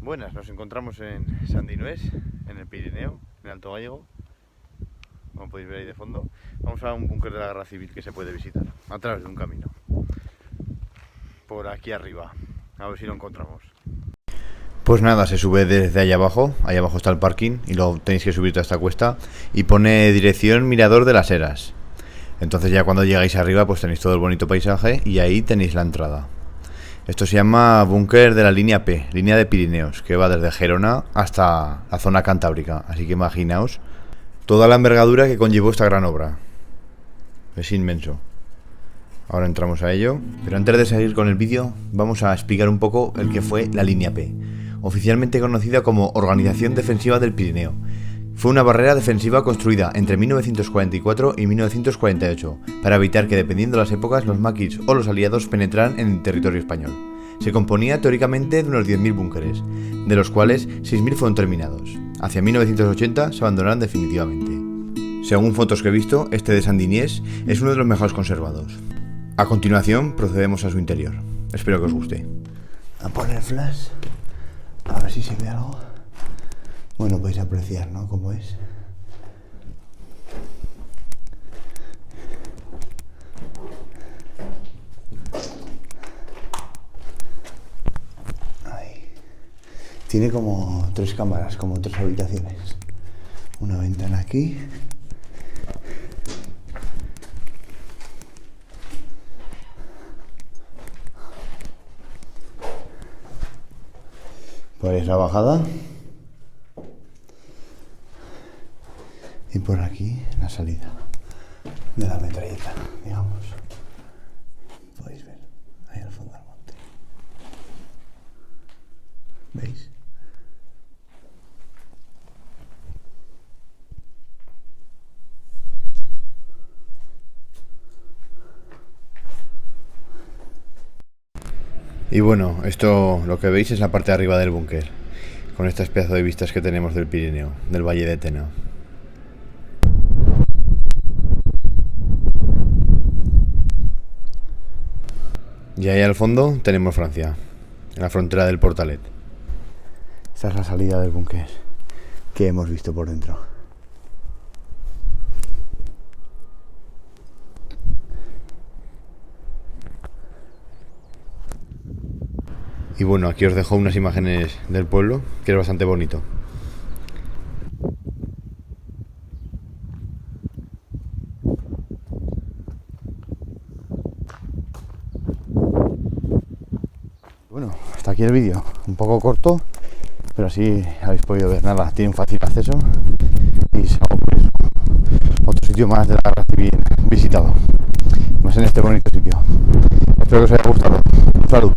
Buenas, nos encontramos en Sandinués, en el Pirineo, en Alto Gállego, como podéis ver ahí de fondo. Vamos a un búnker de la Guerra Civil que se puede visitar a través de un camino, por aquí arriba, a ver si lo encontramos. Pues nada, se sube desde allá abajo está el parking y luego tenéis que subir toda esta cuesta y pone dirección Mirador de las Heras. Entonces ya cuando llegáis arriba pues tenéis todo el bonito paisaje y ahí tenéis la entrada. Esto se llama búnker de la línea P, línea de Pirineos, que va desde Gerona hasta la zona cantábrica. Así que imaginaos toda la envergadura que conllevó esta gran obra. Es inmenso. Ahora entramos a ello, pero antes de seguir con el vídeo vamos a explicar un poco el que fue la línea P, oficialmente conocida como Organización Defensiva del Pirineo. Fue una barrera defensiva construida entre 1944 y 1948 para evitar que, dependiendo de las épocas, los maquis o los aliados penetraran en el territorio español. Se componía teóricamente de unos 10.000 búnkeres, de los cuales 6.000 fueron terminados. Hacia 1980 se abandonaron definitivamente. Según fotos que he visto, este de Sandinués es uno de los mejores conservados. A continuación procedemos a su interior. Espero que os guste. A poner flash, a ver si se ve algo. Bueno, podéis apreciar, ¿no? Cómo es. Ahí. Tiene como 3 cámaras, como 3 habitaciones. Una ventana aquí. Por ahí es la bajada. Y por aquí la salida de la metralleta, digamos. Podéis ver ahí al fondo del monte. ¿Veis? Y bueno, esto lo que veis es la parte de arriba del búnker, con estas pedazos de vistas que tenemos del Pirineo, del Valle de Tena. Y ahí al fondo tenemos Francia, en la frontera del Portalet. Esta es la salida del búnker que hemos visto por dentro. Y bueno, aquí os dejo unas imágenes del pueblo, que es bastante bonito. Bueno, hasta aquí el vídeo, un poco corto, pero así habéis podido ver nada, tiene un fácil acceso y es otro sitio más de la Guerra Civil visitado, más en este bonito sitio. Espero que os haya gustado. Un saludo.